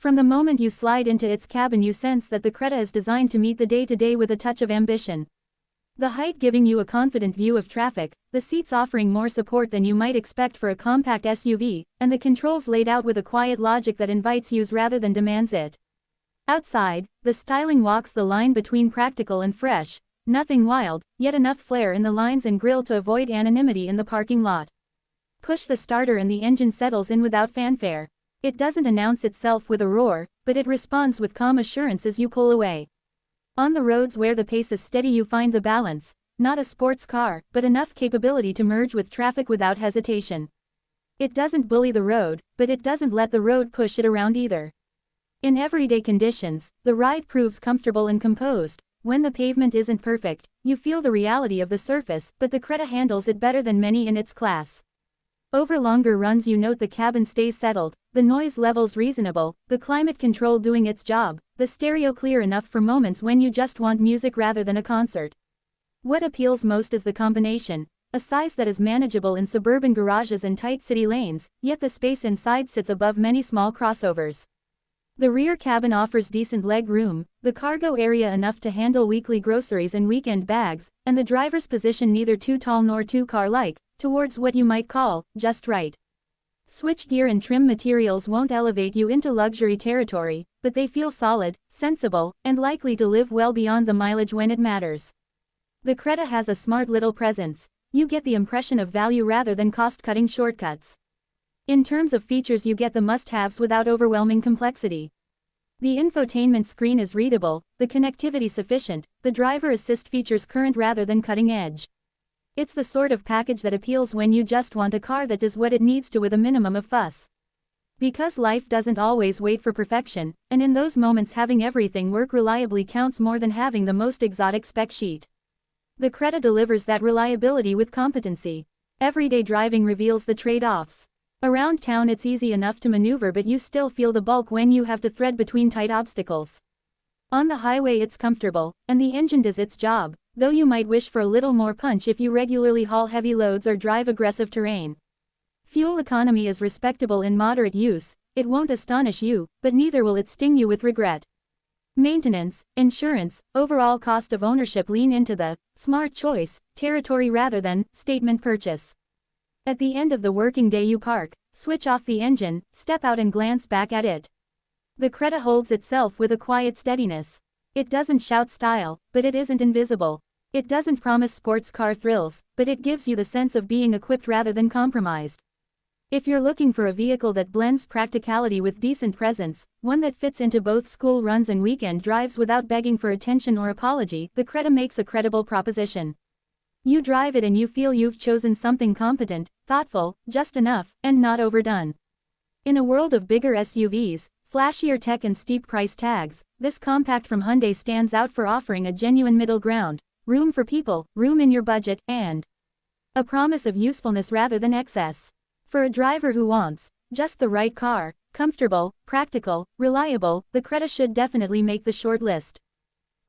From the moment you slide into its cabin you sense that the Creta is designed to meet the day-to-day with a touch of ambition. The height giving you a confident view of traffic, the seats offering more support than you might expect for a compact SUV, and the controls laid out with a quiet logic that invites use rather than demands it. Outside, the styling walks the line between practical and fresh, nothing wild, yet enough flair in the lines and grille to avoid anonymity in the parking lot. Push the starter and the engine settles in without fanfare. It doesn't announce itself with a roar, but it responds with calm assurance as you pull away. On the roads where the pace is steady you find the balance, not a sports car, but enough capability to merge with traffic without hesitation. It doesn't bully the road, but it doesn't let the road push it around either. In everyday conditions, the ride proves comfortable and composed. When the pavement isn't perfect, you feel the reality of the surface, but the Creta handles it better than many in its class. Over longer runs you note the cabin stays settled, the noise levels reasonable, the climate control doing its job, the stereo clear enough for moments when you just want music rather than a concert. What appeals most is the combination, a size that is manageable in suburban garages and tight city lanes, yet the space inside sits above many small crossovers. The rear cabin offers decent leg room, the cargo area enough to handle weekly groceries and weekend bags, and the driver's position neither too tall nor too car-like, towards what you might call, just right. Switchgear and trim materials won't elevate you into luxury territory, but they feel solid, sensible, and likely to live well beyond the mileage when it matters. The Creta has a smart little presence. You get the impression of value rather than cost-cutting shortcuts. In terms of features you get the must-haves without overwhelming complexity. The infotainment screen is readable, the connectivity sufficient, the driver assist features current rather than cutting edge. It's the sort of package that appeals when you just want a car that does what it needs to with a minimum of fuss. Because life doesn't always wait for perfection, and in those moments having everything work reliably counts more than having the most exotic spec sheet. The Creta delivers that reliability with competency. Everyday driving reveals the trade-offs. Around town it's easy enough to maneuver but you still feel the bulk when you have to thread between tight obstacles. On the highway it's comfortable, and the engine does its job, though you might wish for a little more punch if you regularly haul heavy loads or drive aggressive terrain. Fuel economy is respectable in moderate use, it won't astonish you, but neither will it sting you with regret. Maintenance, insurance, overall cost of ownership lean into the smart choice territory rather than statement purchase. At the end of the working day you park, switch off the engine, step out and glance back at it. The Creta holds itself with a quiet steadiness. It doesn't shout style, but it isn't invisible. It doesn't promise sports car thrills, but it gives you the sense of being equipped rather than compromised. If you're looking for a vehicle that blends practicality with decent presence, one that fits into both school runs and weekend drives without begging for attention or apology, the Creta makes a credible proposition. You drive it and you feel you've chosen something competent, thoughtful, just enough, and not overdone. In a world of bigger SUVs, flashier tech and steep price tags, this compact from Hyundai stands out for offering a genuine middle ground, room for people, room in your budget, and a promise of usefulness rather than excess. For a driver who wants just the right car, comfortable, practical, reliable, the Creta should definitely make the short list.